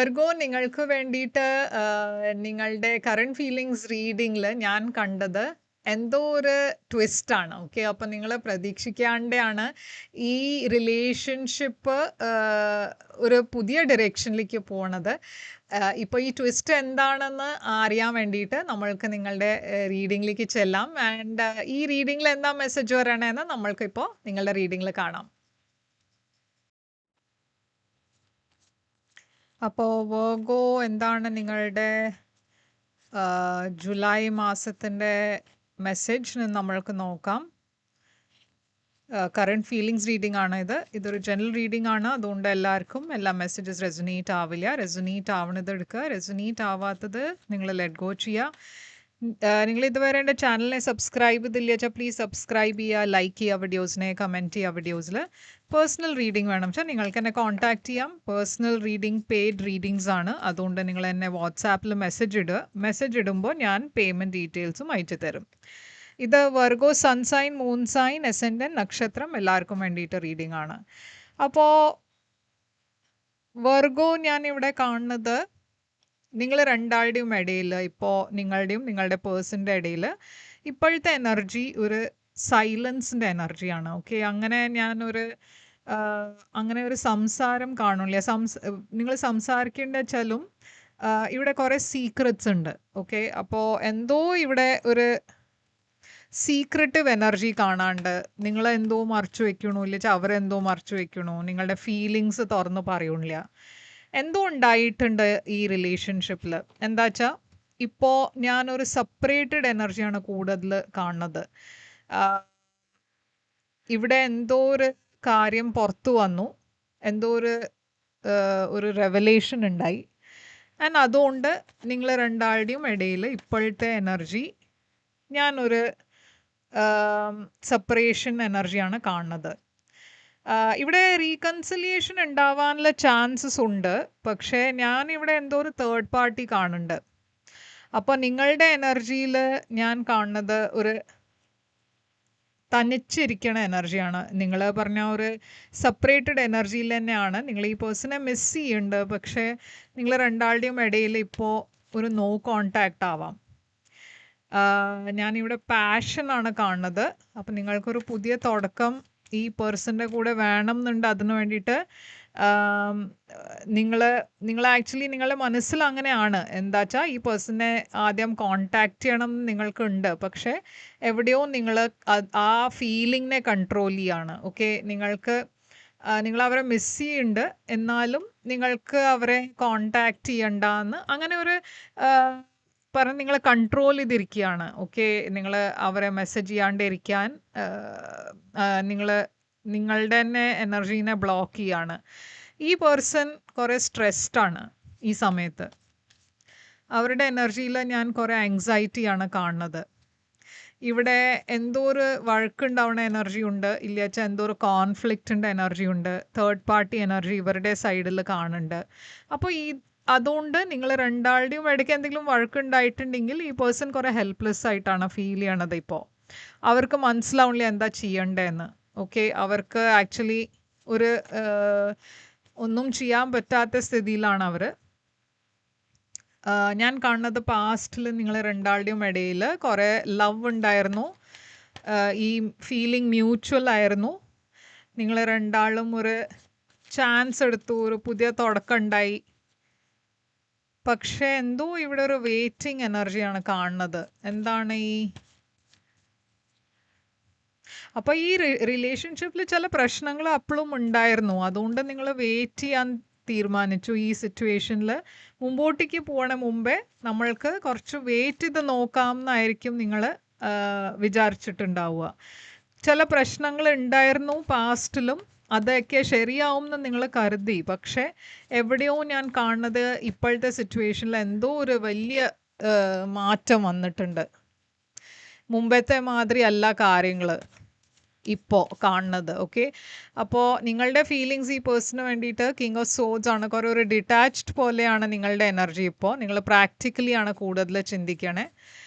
Virgo നിങ്ങൾക്ക് വേണ്ടിയിട്ട് നിങ്ങളുടെ കറണ്ട് ഫീലിങ്സ് റീഡിങ്ങിൽ ഞാൻ കണ്ടത് എന്തോ ഒരു ട്വിസ്റ്റാണ്. ഓക്കെ, അപ്പം നിങ്ങൾ പ്രതീക്ഷിക്കാണ്ടാണ് ഈ റിലേഷൻഷിപ്പ് ഒരു പുതിയ ഡയറക്ഷനിലേക്ക് പോണത്. ഇപ്പോൾ ഈ ട്വിസ്റ്റ് എന്താണെന്ന് അറിയാൻ വേണ്ടിയിട്ട് നമ്മൾക്ക് നിങ്ങളുടെ റീഡിങ്ങിലേക്ക് ചെല്ലാം. ആൻഡ് ഈ റീഡിങ്ങിൽ എന്താ മെസ്സേജ് വരണേന്ന് നമ്മൾക്കിപ്പോൾ നിങ്ങളുടെ റീഡിങ്ങിൽ കാണാം. അപ്പോൾ വെർഗോ എന്താണ് നിങ്ങളുടെ ജൂലൈ മാസത്തിൻ്റെ മെസ്സേജ് നമ്മൾക്ക് നോക്കാം. കറണ്ട് ഫീലിങ്സ് റീഡിംഗ് ആണ് ഇതൊരു ജനറൽ റീഡിംഗ് ആണ്. അതുകൊണ്ട് എല്ലാവർക്കും എല്ലാ മെസ്സേജസ് റെസൊനേറ്റ് ആവില്ല. റെസൊനേറ്റ് ആവുന്നത് എടുക്കുക, റെസൊനേറ്റ് ആവാത്തത് നിങ്ങൾ ലെറ്റ് ഗോ ചെയ്യുക. നിങ്ങൾ ഇതുവരെ എൻ്റെ ചാനലിനെ സബ്സ്ക്രൈബ് ചെയ്തില്ല വെച്ചാൽ പ്ലീസ് സബ്സ്ക്രൈബ് ചെയ്യുക, ലൈക്ക് ചെയ്യുക വീഡിയോസിനെ, കമൻറ്റ് ചെയ്യുക വീഡിയോസിൽ. പേഴ്സണൽ റീഡിംഗ് വേണം വെച്ചാൽ നിങ്ങൾക്ക് എന്നെ കോൺടാക്ട് ചെയ്യാം. പേഴ്സണൽ റീഡിംഗ് പെയ്ഡ് റീഡിങ്സ് ആണ്. അതുകൊണ്ട് നിങ്ങൾ എന്നെ വാട്സാപ്പിൽ മെസ്സേജ് ഇടുമ്പോൾ ഞാൻ പേയ്മെൻറ്റ് ഡീറ്റെയിൽസും അയച്ചു തരും. ഇത് Virgo sun sign, moon sign, ascendant, നക്ഷത്രം എല്ലാവർക്കും വേണ്ടിയിട്ട് റീഡിംഗ് ആണ്. അപ്പോൾ വെർഗോ ഞാൻ ഇവിടെ കാണുന്നത് നിങ്ങൾ രണ്ടാളുടെയും ഇടയിൽ, ഇപ്പോൾ നിങ്ങളുടെയും നിങ്ങളുടെ പേഴ്സൻ്റെ ഇടയിൽ ഇപ്പോഴത്തെ എനർജി ഒരു സൈലൻസിൻ്റെ എനർജിയാണ്. ഓക്കെ, അങ്ങനെ ഒരു സംസാരം കാണില്ല. നിങ്ങൾ സംസാരിക്കേണ്ട വെച്ചാലും ഇവിടെ കുറേ സീക്രറ്റ്സ് ഉണ്ട്. ഓക്കെ, അപ്പോൾ എന്തോ ഇവിടെ ഒരു സീക്രട്ടീവ് എനർജി കാണാണ്ട് നിങ്ങൾ എന്തോ മറച്ചു വെക്കണോ, ഇല്ല അവരെന്തോ മറച്ചു വെക്കണോ, നിങ്ങളുടെ ഫീലിങ്സ് തുറന്ന് പറയണില്ല, എന്തോ ഉണ്ടായിട്ടുണ്ട് ഈ റിലേഷൻഷിപ്പിൽ. എന്താ വെച്ചാൽ ഇപ്പോൾ ഞാനൊരു സെപ്പറേറ്റഡ് എനർജിയാണ് കൂടുതൽ കാണുന്നത്. ഇവിടെ എന്തോ ഒരു കാര്യം പുറത്തു വന്നു, എന്തോ ഒരു റെവലേഷൻ ഉണ്ടായി. ആൻഡ് അതുകൊണ്ട് നിങ്ങൾ രണ്ടാളുടെയും ഇടയിൽ ഇപ്പോഴത്തെ എനർജി ഞാനൊരു സെപ്പറേഷൻ എനർജിയാണ് കാണുന്നത്. ഇവിടെ റീകൺസിലിയേഷൻ ഉണ്ടാവാനുള്ള ചാൻസസ് ഉണ്ട്, പക്ഷേ ഞാനിവിടെ എന്തോ ഒരു തേർഡ് പാർട്ടി കാണുന്നുണ്ട്. അപ്പോൾ നിങ്ങളുടെ എനർജിയിൽ ഞാൻ കാണുന്നത് ഒരു തനിച്ചിരിക്കണ എനർജിയാണ്. നിങ്ങൾ പറഞ്ഞ ഒരു സെപ്പറേറ്റഡ് എനർജിയിൽ തന്നെയാണ്. നിങ്ങൾ ഈ പേഴ്സണെ മിസ് ചെയ്യുന്നുണ്ട്, പക്ഷേ നിങ്ങൾ രണ്ടാളുടെയും ഇടയിൽ ഇപ്പോൾ ഒരു നോ കോണ്ടാക്റ്റ് ആവാം. ഞാനിവിടെ പാഷനാണ് കാണുന്നത്. അപ്പം നിങ്ങൾക്കൊരു പുതിയ തുടക്കം ഈ പേഴ്സൻ്റെ കൂടെ വേണം എന്നുണ്ട്. അതിനു വേണ്ടിയിട്ട് നിങ്ങൾ ആക്ച്വലി നിങ്ങളുടെ മനസ്സിൽ അങ്ങനെയാണ്. എന്താ വെച്ചാൽ ഈ പേഴ്സണെ ആദ്യം കോണ്ടാക്ട് ചെയ്യണം എന്ന് നിങ്ങൾക്കുണ്ട്, പക്ഷേ എവിടെയോ നിങ്ങൾ ആ ഫീലിങ്ങിനെ കൺട്രോൾ ചെയ്യാണ്. ഓക്കെ, നിങ്ങൾ അവരെ മിസ് ചെയ്യുന്നുണ്ട്, എന്നാലും നിങ്ങൾക്ക് അവരെ കോണ്ടാക്ട് ചെയ്യണ്ടെന്ന് അങ്ങനെ ഒരു പറഞ്ഞ് നിങ്ങൾ കൺട്രോൾ ചെയ്തിരിക്കുകയാണ്. ഓക്കെ, നിങ്ങൾ അവരെ മെസ്സേജ് ചെയ്യാണ്ടിരിക്കാൻ നിങ്ങളുടെ തന്നെ എനർജീനെ ബ്ലോക്ക് ചെയ്യാണ്. ഈ പേഴ്സൺ കുറേ സ്ട്രെസ്ഡ് ആണ് ഈ സമയത്ത്. അവരുടെ എനർജിയിൽ ഞാൻ കുറേ ആങ്സൈറ്റിയാണ് കാണുന്നത്. ഇവിടെ എന്തോ ഒരു വഴക്കുണ്ടാവുന്ന എനർജി ഉണ്ട്, ഇല്ല വെച്ചാൽ എന്തോ ഒരു കോൺഫ്ലിക്റ്റിൻ്റെ എനർജി ഉണ്ട്, തേർഡ് പാർട്ടി എനർജി ഇവരുടെ സൈഡിൽ കാണുന്നുണ്ട്. അപ്പോൾ അതുകൊണ്ട് നിങ്ങൾ രണ്ടാളുടെയും ഇടയ്ക്ക് എന്തെങ്കിലും വഴക്കുണ്ടായിട്ടുണ്ടെങ്കിൽ ഈ പേഴ്സൺ കുറേ ഹെൽപ്ലെസ് ആയിട്ടാണ് ഫീൽ ചെയ്യണത്. ഇപ്പോൾ അവർക്ക് മനസ്സിലാവില്ല എന്താ ചെയ്യണ്ടേന്ന്. ഓക്കെ, അവർക്ക് ആക്ച്വലി ഒന്നും ചെയ്യാൻ പറ്റാത്ത സ്ഥിതിയിലാണ് അവർ. ഞാൻ കാണുന്നത് പാസ്റ്റിൽ നിങ്ങൾ രണ്ടാളുടെയും ഇടയിൽ കുറേ ലവ് ഉണ്ടായിരുന്നു. ഈ ഫീലിംഗ് മ്യൂച്വൽ ആയിരുന്നു. നിങ്ങൾ രണ്ടാളും ഒരു ചാൻസ് എടുത്തു, ഒരു പുതിയ തുടക്കം ഉണ്ടായി. പക്ഷേ എന്തോ ഇവിടെ ഒരു വെയിറ്റിംഗ് എനർജിയാണ് കാണുന്നത്. എന്താണ് അപ്പോൾ ഈ റിലേഷൻഷിപ്പിൽ ചില പ്രശ്നങ്ങൾ അപ്പോഴും ഉണ്ടായിരുന്നു. അതുകൊണ്ട് നിങ്ങൾ വെയിറ്റ് ചെയ്യാൻ തീരുമാനിച്ചു. ഈ സിറ്റുവേഷനിൽ മുമ്പോട്ടേക്ക് പോകണ മുമ്പേ നമ്മൾക്ക് കുറച്ച് വെയിറ്റ് ചെയ്ത് നോക്കാം എന്നായിരിക്കും നിങ്ങൾ വിചാരിച്ചിട്ടുണ്ടാവുക. ചില പ്രശ്നങ്ങൾ ഉണ്ടായിരുന്നു പാസ്റ്റിലും, അതൊക്കെ ശരിയാവും എന്ന് നിങ്ങൾ കരുതി. പക്ഷേ എവിടെയോ ഞാൻ കാണുന്നത് ഇപ്പോഴത്തെ സിറ്റുവേഷനിൽ എന്തോ ഒരു വലിയ മാറ്റം വന്നിട്ടുണ്ട്. മുമ്പത്തെ മാതിരി അല്ല കാര്യങ്ങൾ ഇപ്പോൾ കാണുന്നത്. ഓക്കെ, അപ്പോൾ നിങ്ങളുടെ ഫീലിങ്സ് ഈ പേഴ്സണിന് വേണ്ടിയിട്ട് കിങ് ഓഫ് സോഡ്സ് ആണ്. കുറേ ഒരു ഡിറ്റാച്ച്ഡ് പോലെയാണ് നിങ്ങളുടെ എനർജി. ഇപ്പോൾ നിങ്ങൾ പ്രാക്ടിക്കലി ആണ് കൂടുതൽ ചിന്തിക്കണേ.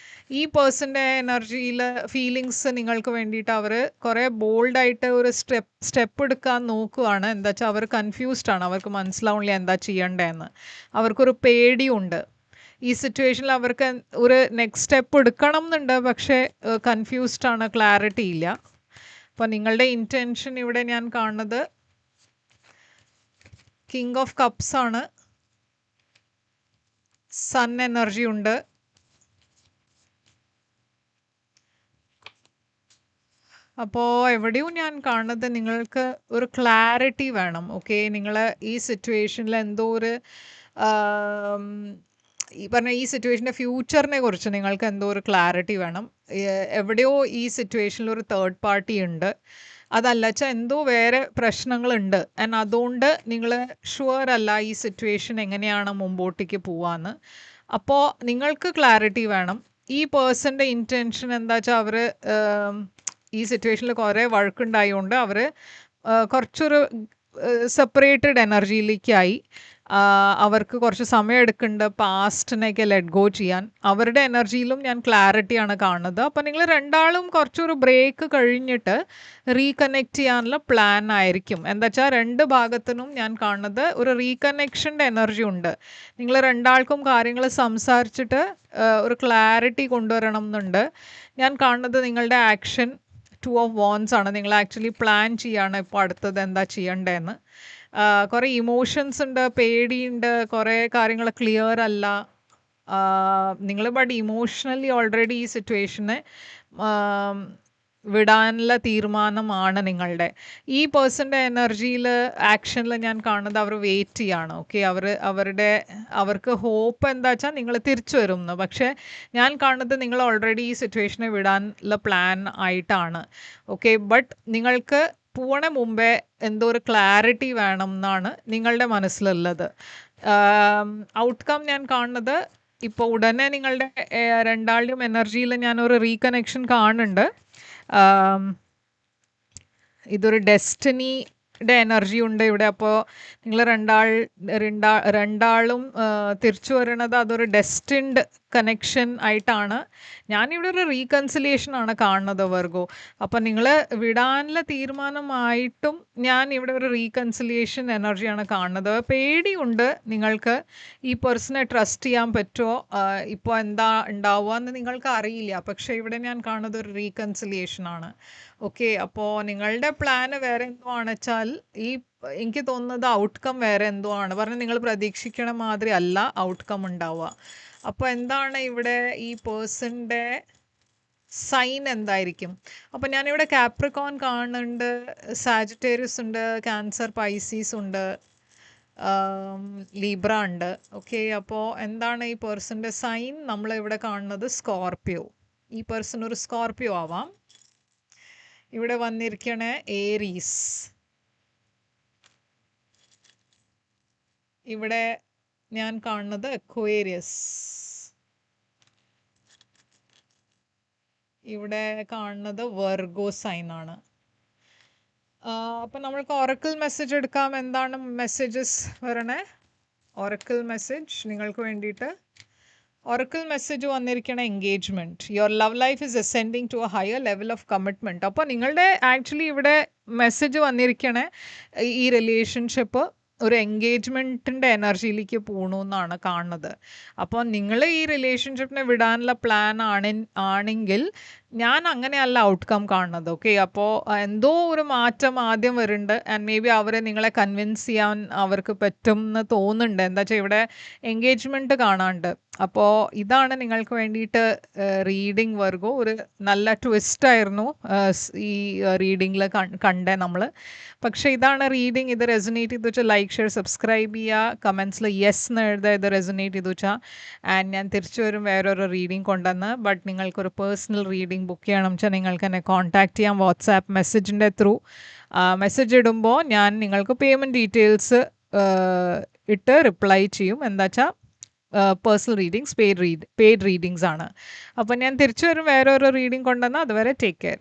ഈ പേഴ്സൻ്റെ എനർജിയിൽ ഫീലിങ്സ് നിങ്ങൾക്ക് വേണ്ടിയിട്ട് അവർ കുറേ ബോൾഡായിട്ട് ഒരു സ്റ്റെപ്പ് എടുക്കാൻ നോക്കുകയാണ്. എന്താ വെച്ചാൽ അവർ കൺഫ്യൂസ്ഡ് ആണ്, അവർക്ക് മനസ്സിലാവില്ല എന്താ ചെയ്യേണ്ടതെന്ന്. അവർക്കൊരു പേടിയുണ്ട്. ഈ സിറ്റുവേഷനിൽ അവർക്ക് ഒരു നെക്സ്റ്റ് സ്റ്റെപ്പ് എടുക്കണം എന്നുണ്ട്, പക്ഷേ കൺഫ്യൂസ്ഡ് ആണ്, ക്ലാരിറ്റി ഇല്ല. അപ്പോൾ നിങ്ങളുടെ ഇൻറ്റൻഷൻ ഇവിടെ ഞാൻ കാണുന്നത് കിങ് ഓഫ് കപ്സ് ആണ്. സൺ എനർജി ഉണ്ട്. അപ്പോൾ എവിടെയും ഞാൻ കാണുന്നത് നിങ്ങൾക്ക് ഒരു ക്ലാരിറ്റി വേണം. ഓക്കെ, നിങ്ങൾ ഈ സിറ്റുവേഷനിൽ എന്തോ ഒരു ഈ പറഞ്ഞ ഈ സിറ്റുവേഷൻ്റെ ഫ്യൂച്ചറിനെ കുറിച്ച് നിങ്ങൾക്ക് എന്തോ ഒരു ക്ലാരിറ്റി വേണം. എവിടെയോ ഈ സിറ്റുവേഷനിൽ ഒരു തേർഡ് പാർട്ടി ഉണ്ട്, അതല്ല വെച്ചാൽ എന്തോ വേറെ പ്രശ്നങ്ങളുണ്ട്. ആൻഡ് അതുകൊണ്ട് നിങ്ങൾ ഷുവർ അല്ല ഈ സിറ്റുവേഷൻ എങ്ങനെയാണ് മുമ്പോട്ടേക്ക് പോവാന്ന്. അപ്പോൾ നിങ്ങൾക്ക് ക്ലാരിറ്റി വേണം. ഈ പേഴ്സൻ്റെ ഇൻറ്റൻഷൻ എന്താ വെച്ചാൽ അവർ ഈ സിറ്റുവേഷനിൽ കുറേ വഴക്കുണ്ടായതുകൊണ്ട് അവർ കുറച്ചൊരു സെപ്പറേറ്റഡ് എനർജിയിലേക്കായി. അവർക്ക് കുറച്ച് സമയം എടുക്കുന്നുണ്ട് പാസ്റ്റിനെയൊക്കെ ലെറ്റ് ഗോ ചെയ്യാൻ. അവരുടെ എനർജിയിലും ഞാൻ ക്ലാരിറ്റിയാണ് കാണുന്നത്. അപ്പോൾ നിങ്ങൾ രണ്ടാളും കുറച്ചൊരു ബ്രേക്ക് കഴിഞ്ഞിട്ട് റീകണക്ട് ചെയ്യാനുള്ള പ്ലാൻ ആയിരിക്കും. എന്താ വെച്ചാൽ രണ്ട് ഭാഗത്തിനും ഞാൻ കാണുന്നത് ഒരു റീകണക്ഷൻ്റെ എനർജി ഉണ്ട്. നിങ്ങൾ രണ്ടാൾക്കും കാര്യങ്ങൾ സംസാരിച്ചിട്ട് ഒരു ക്ലാരിറ്റി കൊണ്ടുവരണം എന്നുണ്ട്. ഞാൻ കാണുന്നത് നിങ്ങളുടെ ആക്ഷൻ 2 of Wands ആണ്. നിങ്ങൾ ആക്ച്വലി പ്ലാൻ ചെയ്യാണ് ഇപ്പോൾ അടുത്തത് എന്താ ചെയ്യേണ്ടതെന്ന്. കുറേ ഇമോഷൻസ് ഉണ്ട്, പേടിയുണ്ട്, കുറേ കാര്യങ്ങൾ ക്ലിയർ അല്ല. നിങ്ങൾ ബട്ട് ഇമോഷണലി ഓൾറെഡി ഈ സിറ്റുവേഷനെ വിടാനുള്ള തീരുമാനമാണ് നിങ്ങളുടെ. ഈ പേഴ്സൻ്റെ എനർജിയിൽ ആക്ഷനിൽ ഞാൻ കാണുന്നത് അവർ വെയിറ്റ് ചെയ്യാണ്. ഓക്കെ, അവർക്ക് ഹോപ്പ് എന്താ വെച്ചാൽ നിങ്ങൾ തിരിച്ചു വരും എന്ന്. പക്ഷേ ഞാൻ കാണുന്നത് നിങ്ങൾ ഓൾറെഡി ഈ സിറ്റുവേഷനെ വിടാനുള്ള പ്ലാൻ ആയിട്ടാണ്. ഓക്കെ, ബട്ട് നിങ്ങൾക്ക് പോണ മുമ്പേ എന്തോ ഒരു ക്ലാരിറ്റി വേണം എന്നാണ് നിങ്ങളുടെ മനസ്സിലുള്ളത്. ഔട്ട്കം ഞാൻ കാണുന്നത് ഇപ്പോൾ ഉടനെ നിങ്ങളുടെ രണ്ടാളുടെയും എനർജിയിൽ ഞാനൊരു റീകണക്ഷൻ കാണുന്നുണ്ട്. ഇതൊരു ഡെസ്റ്റിനിയുടെ എനർജി ഉണ്ട് ഇവിടെ. അപ്പോൾ നിങ്ങൾ രണ്ടാളും തിരിച്ചു വരണത് അതൊരു ഡെസ്റ്റിൻഡ് കണക്ഷൻ ആയിട്ടാണ്. ഞാനിവിടെ ഒരു റീകൺസിലിയേഷൻ ആണ് കാണുന്നത് വെർഗോ. അപ്പം നിങ്ങൾ വിടാനുള്ള തീരുമാനമായിട്ടും ഞാൻ ഇവിടെ ഒരു റീകൺസിലിയേഷൻ എനർജിയാണ് കാണുന്നത്. പേടിയുണ്ട് നിങ്ങൾക്ക്, ഈ പേഴ്സണെ ട്രസ്റ്റ് ചെയ്യാൻ പറ്റുമോ, ഇപ്പോൾ എന്താ ഉണ്ടാവുക എന്ന് നിങ്ങൾക്ക് അറിയില്ല. പക്ഷേ ഇവിടെ ഞാൻ കാണുന്നത് ഒരു റീകൺസിലിയേഷൻ ആണ്. ഓക്കെ, അപ്പോൾ നിങ്ങളുടെ പ്ലാന് വേറെ എന്തോ ആണ് വെച്ചാൽ എനിക്ക് തോന്നുന്നത് ഔട്ട്കം വേറെ എന്തോ ആണ്. പറഞ്ഞാൽ നിങ്ങൾ പ്രതീക്ഷിക്കണ മാതിരി അല്ല ഔട്ട്കം ഉണ്ടാവുക. അപ്പോൾ എന്താണ് ഇവിടെ ഈ പേഴ്സൻ്റെ സൈൻ എന്തായിരിക്കും? അപ്പോൾ ഞാനിവിടെ കാപ്രിക്കോൺ കാണുന്നുണ്ട്, സാജിറ്റേറിയസ് ഉണ്ട്, ക്യാൻസർ, പൈസീസ് ഉണ്ട്, ലീബ്ര ഉണ്ട്. ഓക്കെ, അപ്പോൾ എന്താണ് ഈ പേഴ്സൻ്റെ സൈൻ? നമ്മളിവിടെ കാണുന്നത് സ്കോർപ്പിയോ. ഈ പേഴ്സൺ ഒരു സ്കോർപ്പിയോ ആവാം. ഇവിടെ വന്നിരിക്കണേ ഏരീസ്. ഇവിടെ ഞാൻ കാണുന്നത് അക്വേറിയസ്. ഇവിടെ കാണുന്നത് വെർഗോ സൈൻ ആണ്. അപ്പം നമ്മൾക്ക് ഒറക്കിൾ മെസ്സേജ് എടുക്കാം. എന്താണ് മെസ്സേജസ് വരണേ? ഒറക്കിൾ മെസ്സേജ് നിങ്ങൾക്ക് വേണ്ടിയിട്ട് ഒറക്കിൾ മെസ്സേജ് വന്നിരിക്കണ engagement. Your love life is ascending to a higher level of commitment. അപ്പോൾ നിങ്ങളുടെ ആക്ച്വലി ഇവിടെ മെസ്സേജ് വന്നിരിക്കണേ ഈ റിലേഷൻഷിപ്പ് ഒരു എൻഗേജ്മെൻറ്റിൻ്റെ എനർജിയിലേക്ക് പോകണമെന്നാണ് കാണുന്നത്. അപ്പോൾ നിങ്ങൾ ഈ റിലേഷൻഷിപ്പിനെ വിടാനുള്ള പ്ലാൻ ആണെങ്കിൽ ഞാൻ അങ്ങനെയല്ല ഔട്ട്കം കാണുന്നത്. ഓക്കെ, അപ്പോൾ എന്തോ ഒരു മാറ്റം ആദ്യം വരുന്നുണ്ട്. ആൻഡ് മേ ബി അവരെ നിങ്ങളെ കൺവിൻസ് ചെയ്യാൻ അവർക്ക് പറ്റും എന്ന് തോന്നുന്നുണ്ട്. എന്താ വെച്ചാൽ ഇവിടെ എൻഗേജ്മെൻറ്റ് കാണാണ്ട്. അപ്പോൾ ഇതാണ് നിങ്ങൾക്ക് വേണ്ടിയിട്ട് റീഡിങ് വെർഗോ. ഒരു നല്ല ട്വിസ്റ്റായിരുന്നു ഈ റീഡിങ്ങിൽ കണ്ടേ നമ്മൾ. പക്ഷേ ഇതാണ് റീഡിങ്. ഇത് റെസൊനേറ്റ് ചെയ്തു വെച്ചാൽ ലൈക്ക്, ഷെയർ, സബ്സ്ക്രൈബ് ചെയ്യുക. കമൻസിൽ യെസ് എന്ന് എഴുതുക ഇത് റെസൊനേറ്റ് ചെയ്തു വെച്ചാൽ. ആൻഡ് ഞാൻ തിരിച്ചു വരും വേറൊരു റീഡിങ് കൊണ്ടുവന്ന്. ബട്ട് നിങ്ങൾക്കൊരു പേഴ്സണൽ റീഡിങ് ബുക്ക് ചെയ്യണം വെച്ചാൽ നിങ്ങൾക്ക് എന്നെ കോൺടാക്റ്റ് ചെയ്യാം വാട്സാപ്പ് മെസ്സേജിൻ്റെ ത്രൂ. മെസ്സേജ് ഇടുമ്പോൾ ഞാൻ നിങ്ങൾക്ക് പേയ്മെൻറ്റ് ഡീറ്റെയിൽസ് ഇട്ട് റിപ്ലൈ ചെയ്യും. എന്താ വെച്ചാൽ പേഴ്സണൽ റീഡിങ്സ് പെയ്ഡ് റീഡിങ്സ് ആണ്. അപ്പോൾ ഞാൻ തിരിച്ചു വരും വേറൊരു റീഡിങ് കൊണ്ടുവന്നാൽ അതുവരെ ടേക്ക് കെയർ.